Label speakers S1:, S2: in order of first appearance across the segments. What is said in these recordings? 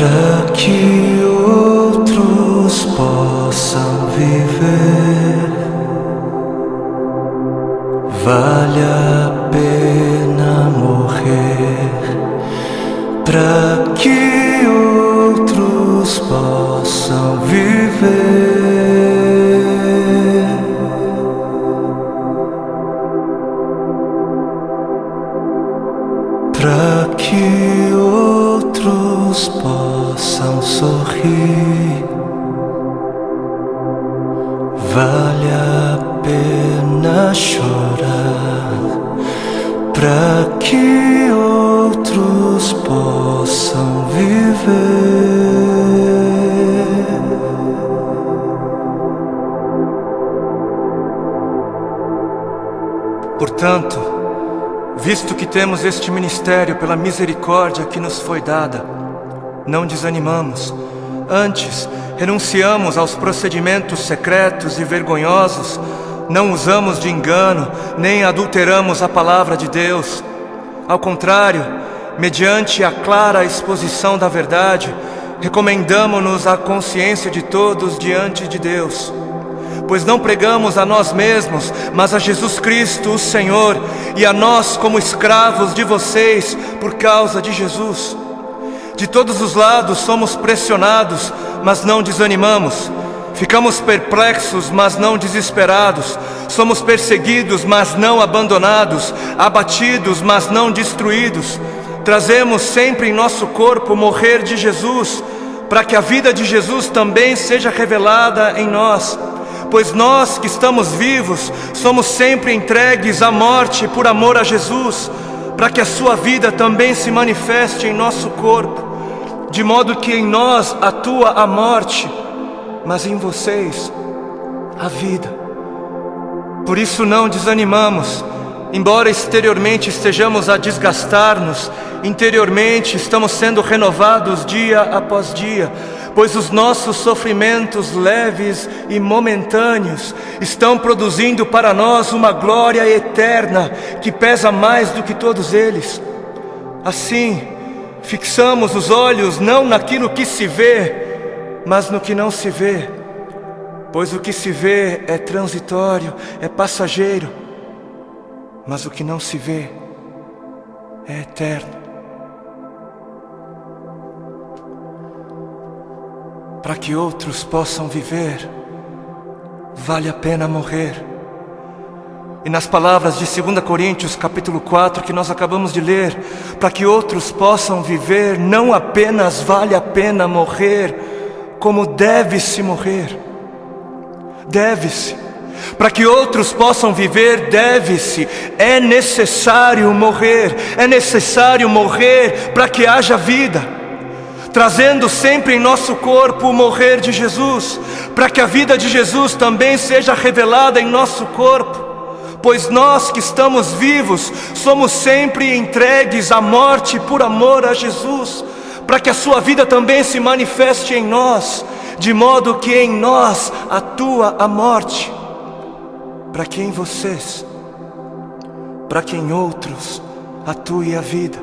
S1: para que outros possam viver. Vale a pena morrer para que outros possam viver. Para que outros possam sorrir. Vale a pena chorar para que outros possam viver.
S2: Portanto, visto que temos este ministério pela misericórdia que nos foi dada, não desanimamos. Antes, renunciamos aos procedimentos secretos e vergonhosos, não usamos de engano, nem adulteramos a palavra de Deus. Ao contrário, mediante a clara exposição da verdade, recomendamo-nos à consciência de todos diante de Deus. Pois não pregamos a nós mesmos, mas a Jesus Cristo, o Senhor, e a nós como escravos de vocês por causa de Jesus. De todos os lados somos pressionados, mas não desanimamos. Ficamos perplexos, mas não desesperados. Somos perseguidos, mas não abandonados. Abatidos, mas não destruídos. Trazemos sempre em nosso corpo o morrer de Jesus, para que a vida de Jesus também seja revelada em nós. Pois nós que estamos vivos, somos sempre entregues à morte por amor a Jesus, para que a sua vida também se manifeste em nosso corpo, de modo que em nós atua a morte, mas em vocês a vida. Por isso não desanimamos, embora exteriormente estejamos a desgastar-nos, interiormente estamos sendo renovados dia após dia, pois os nossos sofrimentos leves e momentâneos estão produzindo para nós uma glória eterna que pesa mais do que todos eles. Assim, fixamos os olhos não naquilo que se vê, mas no que não se vê, pois o que se vê é transitório, é passageiro, mas o que não se vê é eterno. Para que outros possam viver, vale a pena morrer. E nas palavras de 2 Coríntios capítulo 4 que nós acabamos de ler, para que outros possam viver, não apenas vale a pena morrer, como deve-se morrer. Deve-se. Para que outros possam viver, deve-se. É necessário morrer. É necessário morrer para que haja vida, trazendo sempre em nosso corpo o morrer de Jesus, para que a vida de Jesus também seja revelada em nosso corpo. Pois nós que estamos vivos, somos sempre entregues à morte por amor a Jesus, para que a sua vida também se manifeste em nós, de modo que em nós atua a morte, para que em vocês, para que em outros atue a vida.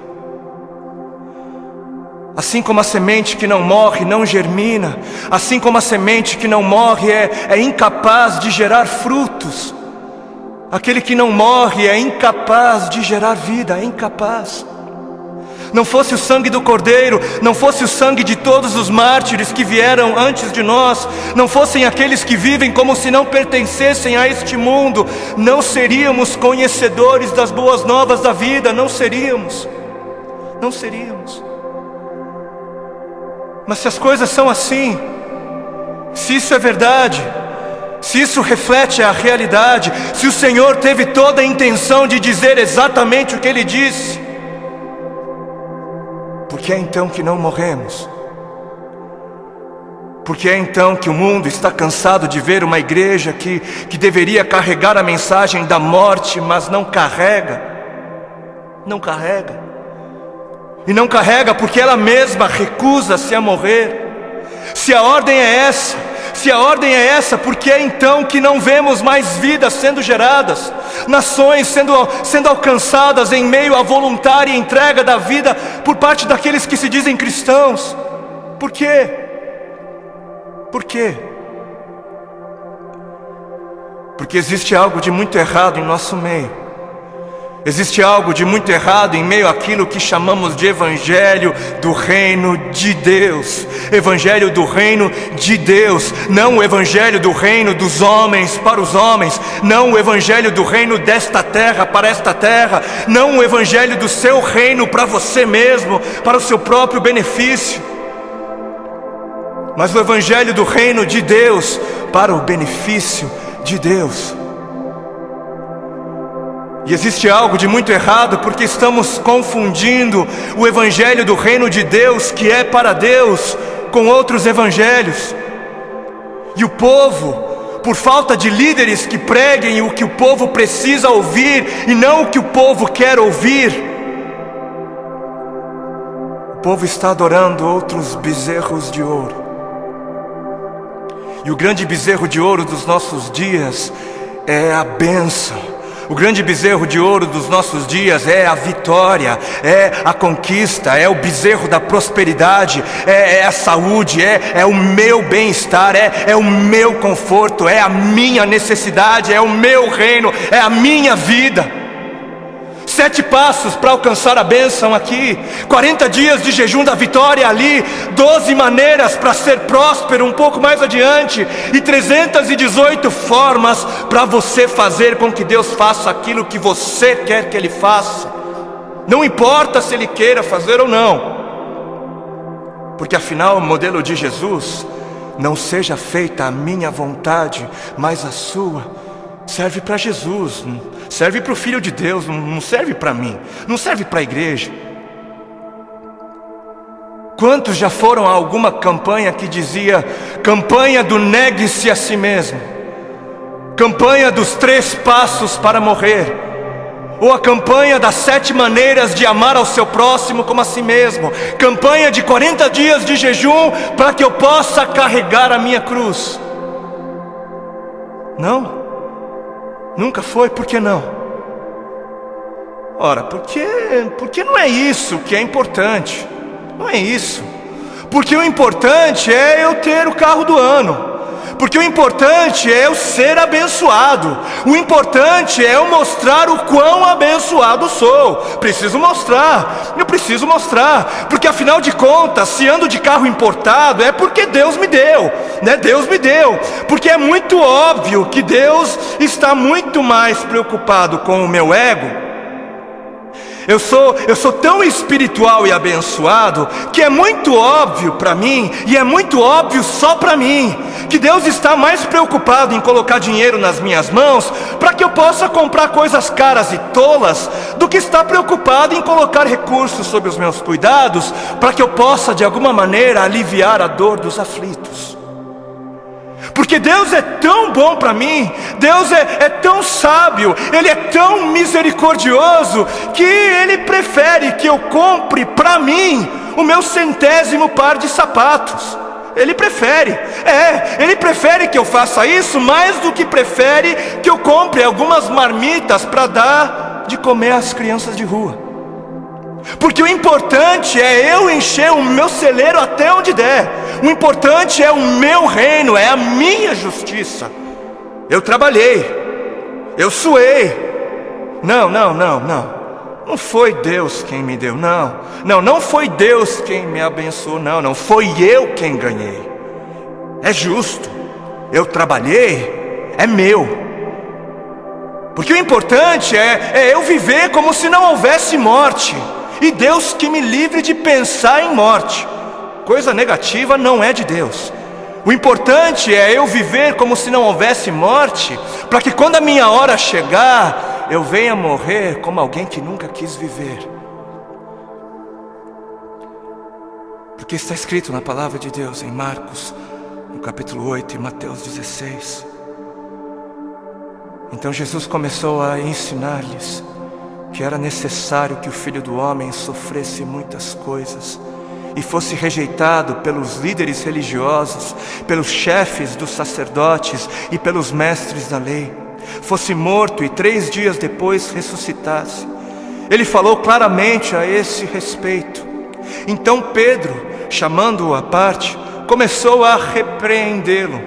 S2: Assim como a semente que não morre não germina, assim como a semente que não morre é incapaz de gerar frutos, aquele que não morre é incapaz de gerar vida, é incapaz. Não fosse o sangue do Cordeiro, não fosse o sangue de todos os mártires que vieram antes de nós, não fossem aqueles que vivem como se não pertencessem a este mundo, não seríamos conhecedores das boas novas da vida, não seríamos. Mas se as coisas são assim, se isso é verdade, se isso reflete a realidade, se o Senhor teve toda a intenção de dizer exatamente o que Ele disse, por que é então que não morremos? Por que é então que o mundo está cansado de ver uma igreja que deveria carregar a mensagem da morte, mas não carrega? Não carrega. E não carrega porque ela mesma recusa-se a morrer. Se a ordem é essa, por que é então que não vemos mais vidas sendo geradas, nações sendo alcançadas em meio à voluntária entrega da vida por parte daqueles que se dizem cristãos? Por quê? Por quê? Porque existe algo de muito errado em nosso meio. Existe algo de muito errado em meio àquilo que chamamos de Evangelho do Reino de Deus. Evangelho do Reino de Deus. Não o Evangelho do Reino dos homens para os homens. Não o Evangelho do Reino desta terra para esta terra. Não o Evangelho do seu reino para você mesmo, para o seu próprio benefício. Mas o Evangelho do Reino de Deus para o benefício de Deus. E existe algo de muito errado porque estamos confundindo o Evangelho do Reino de Deus, que é para Deus, com outros evangelhos. E o povo, por falta de líderes que preguem o que o povo precisa ouvir e não o que o povo quer ouvir, o povo está adorando outros bezerros de ouro. E o grande bezerro de ouro dos nossos dias é a bênção. O grande bezerro de ouro dos nossos dias é a vitória, é a conquista, é o bezerro da prosperidade, é a saúde, é o meu bem-estar, é o meu conforto, é a minha necessidade, é o meu reino, é a minha vida. 7 passos para alcançar a bênção aqui, 40 dias de jejum da vitória ali, 12 maneiras para ser próspero um pouco mais adiante, e 318 formas para você fazer com que Deus faça aquilo que você quer que Ele faça. Não importa se Ele queira fazer ou não, porque afinal o modelo de Jesus, não seja feita a minha vontade, mas a sua, serve para Jesus, serve para o Filho de Deus, não serve para mim, não serve para a igreja. Quantos já foram a alguma campanha que dizia: campanha do negue-se a si mesmo, campanha dos 3 passos para morrer, ou a campanha das 7 maneiras de amar ao seu próximo como a si mesmo, campanha de 40 dias de jejum para que eu possa carregar a minha cruz? Não? Nunca foi? Por que não? Ora, porque não é isso que é importante. Não é isso. Porque o importante é eu ter o carro do ano. Porque o importante é eu ser abençoado. O importante é eu mostrar o quão abençoado sou. Preciso mostrar. Eu preciso mostrar. Porque afinal de contas, se ando de carro importado, é porque Deus me deu, né? Deus me deu. Porque é muito óbvio que Deus está muito mais preocupado com o meu ego. Eu sou tão espiritual e abençoado que é muito óbvio para mim, e é muito óbvio só para mim, que Deus está mais preocupado em colocar dinheiro nas minhas mãos para que eu possa comprar coisas caras e tolas, do que está preocupado em colocar recursos sob os meus cuidados para que eu possa de alguma maneira aliviar a dor dos aflitos. Porque Deus é tão bom para mim, Deus é tão sábio, Ele é tão misericordioso, que Ele prefere que eu compre para mim o meu 100º par de sapatos. Ele prefere, Ele prefere que eu faça isso mais do que prefere que eu compre algumas marmitas para dar de comer às crianças de rua. Porque o importante é eu encher o meu celeiro até onde der. O importante é o meu reino, é a minha justiça. Eu trabalhei, eu suei. Não foi Deus quem me deu, não foi Deus quem me abençoou, não foi eu quem ganhei. É justo, eu trabalhei, é meu. Porque o importante é eu viver como se não houvesse morte. E Deus que me livre de pensar em morte. Coisa negativa não é de Deus. O importante é eu viver como se não houvesse morte, para que quando a minha hora chegar, eu venha morrer como alguém que nunca quis viver. Porque está escrito na palavra de Deus em Marcos, no capítulo 8 e Mateus 16. Então Jesus começou a ensinar-lhes que era necessário que o Filho do Homem sofresse muitas coisas e fosse rejeitado pelos líderes religiosos, pelos chefes dos sacerdotes e pelos mestres da lei, fosse morto e 3 dias depois ressuscitasse. Ele falou claramente a esse respeito. Então Pedro chamando-o à parte, começou a repreendê-lo.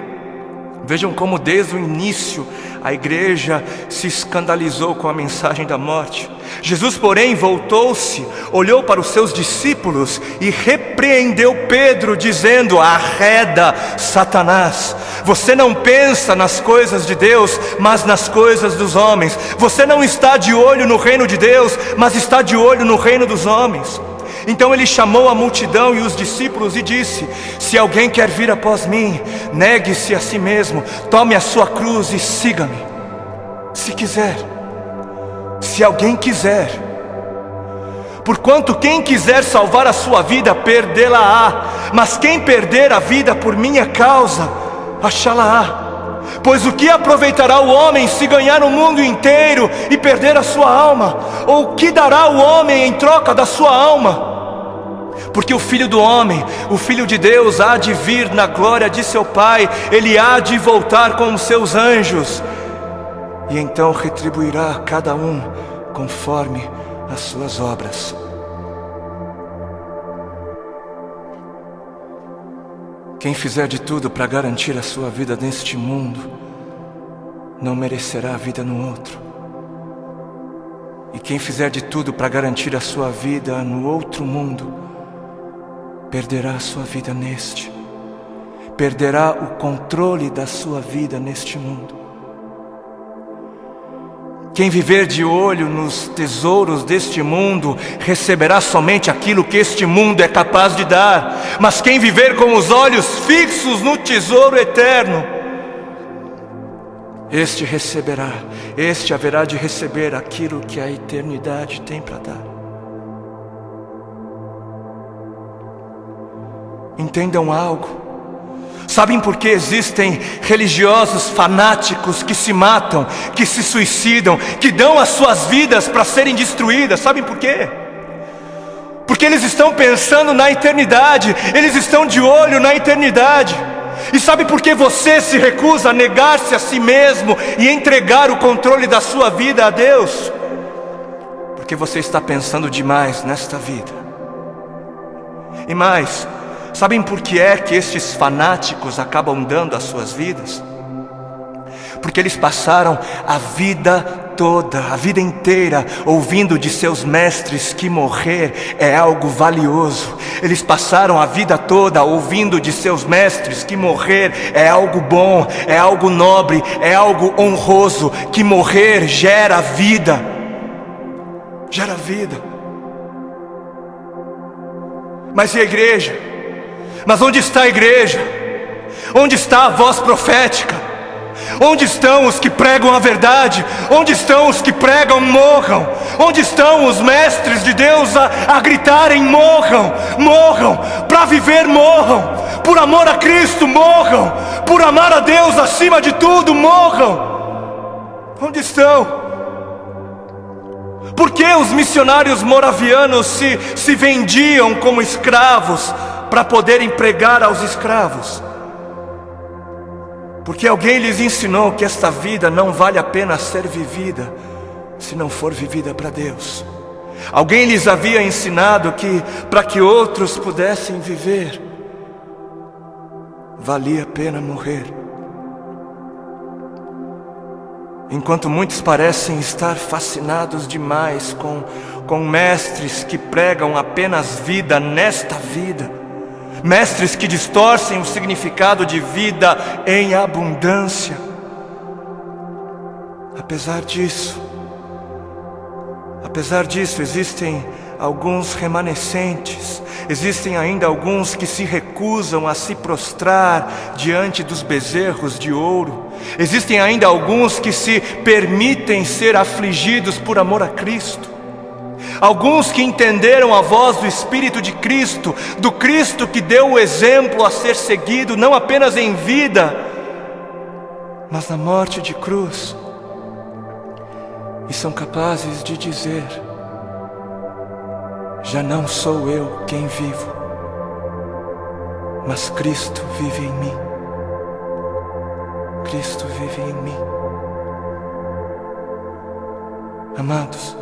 S2: Vejam como desde o início a igreja se escandalizou com a mensagem da morte. Jesus, porém, voltou-se, olhou para os seus discípulos e repreendeu Pedro, dizendo: arreda, Satanás, você não pensa nas coisas de Deus, mas nas coisas dos homens. Você não está de olho no reino de Deus, mas está de olho no reino dos homens. Então ele chamou a multidão e os discípulos e disse: se alguém quer vir após mim, negue-se a si mesmo, tome a sua cruz e siga-me. Se quiser, se alguém quiser. Porquanto quem quiser salvar a sua vida, perdê-la-á, mas quem perder a vida por minha causa, achá-la-á. Pois o que aproveitará o homem se ganhar o mundo inteiro e perder a sua alma? Ou o que dará o homem em troca da sua alma? Porque o Filho do Homem, o Filho de Deus, há de vir na glória de seu Pai, ele há de voltar com os seus anjos, e então retribuirá a cada um conforme as suas obras. Quem fizer de tudo para garantir a sua vida neste mundo, não merecerá a vida no outro. E quem fizer de tudo para garantir a sua vida no outro mundo, perderá a sua vida neste. Perderá o controle da sua vida neste mundo. Quem viver de olho nos tesouros deste mundo, receberá somente aquilo que este mundo é capaz de dar. Mas quem viver com os olhos fixos no tesouro eterno, este receberá, este haverá de receber aquilo que a eternidade tem para dar. Entendam algo. Sabem por que existem religiosos fanáticos que se matam, que se suicidam, que dão as suas vidas para serem destruídas? Sabem por quê? Porque eles estão pensando na eternidade, eles estão de olho na eternidade. E sabe por que você se recusa a negar-se a si mesmo e entregar o controle da sua vida a Deus? Porque você está pensando demais nesta vida. E mais, sabem por que é que estes fanáticos acabam dando as suas vidas? Porque eles passaram a vida toda, a vida inteira, ouvindo de seus mestres que morrer é algo valioso. Eles passaram a vida toda ouvindo de seus mestres que morrer é algo bom, é algo nobre, é algo honroso, que morrer gera vida. Gera vida. Mas e a igreja? Mas onde está a igreja? Onde está a voz profética? Onde estão os que pregam a verdade? Onde estão os que pregam morram? Onde estão os mestres de Deus a gritarem morram? Morram, para viver morram, por amor a Cristo morram, por amar a Deus acima de tudo morram. Onde estão? Por que os missionários moravianos se vendiam como escravos para poderem pregar aos escravos? Porque alguém lhes ensinou que esta vida não vale a pena ser vivida se não for vivida para Deus. Alguém lhes havia ensinado que para que outros pudessem viver, valia a pena morrer. Enquanto muitos parecem estar fascinados demais com mestres que pregam apenas vida nesta vida, mestres que distorcem o significado de vida em abundância. Apesar disso, existem alguns remanescentes, existem ainda alguns que se recusam a se prostrar diante dos bezerros de ouro, existem ainda alguns que se permitem ser afligidos por amor a Cristo. Alguns que entenderam a voz do Espírito de Cristo, do Cristo que deu o exemplo a ser seguido, não apenas em vida, mas na morte de cruz, e são capazes de dizer: já não sou eu quem vivo, mas Cristo vive em mim. Cristo vive em mim. Amados,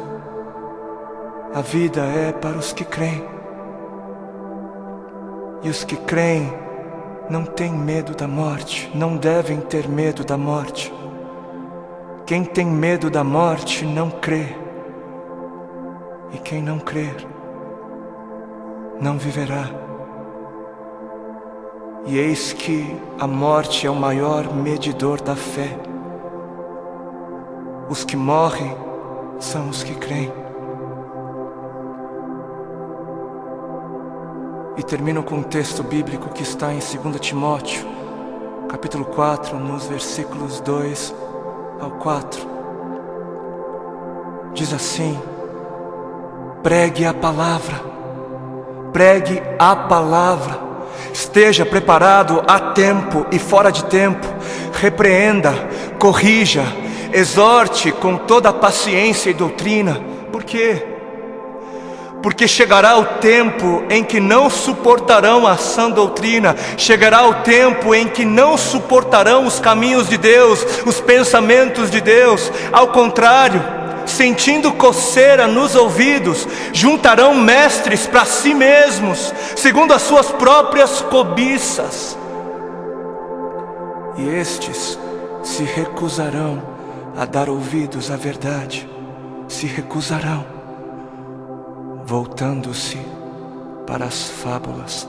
S2: a vida é para os que creem. E os que creem não têm medo da morte, não devem ter medo da morte. Quem tem medo da morte não crê. E quem não crer, não viverá. E eis que a morte é o maior medidor da fé. Os que morrem são os que creem. E termino com um texto bíblico que está em 2 Timóteo, capítulo 4, nos versículos 2 ao 4. Diz assim: pregue a palavra, pregue a palavra, esteja preparado a tempo e fora de tempo, repreenda, corrija, exorte com toda a paciência e doutrina. Por quê? Porque chegará o tempo em que não suportarão a sã doutrina, chegará o tempo em que não suportarão os caminhos de Deus, os pensamentos de Deus. Ao contrário, sentindo coceira nos ouvidos, juntarão mestres para si mesmos, segundo as suas próprias cobiças. E estes se recusarão a dar ouvidos à verdade, se recusarão, voltando-se para as fábulas,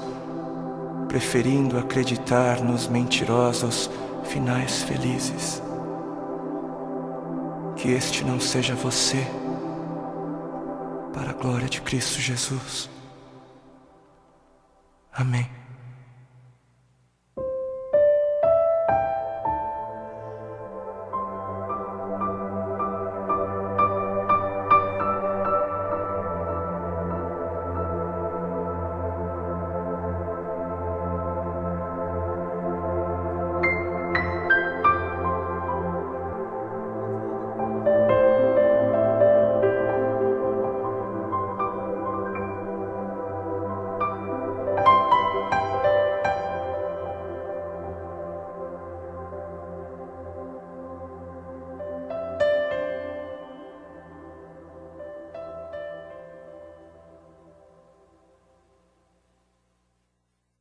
S2: preferindo acreditar nos mentirosos finais felizes. Que este não seja você, para a glória de Cristo Jesus. Amém.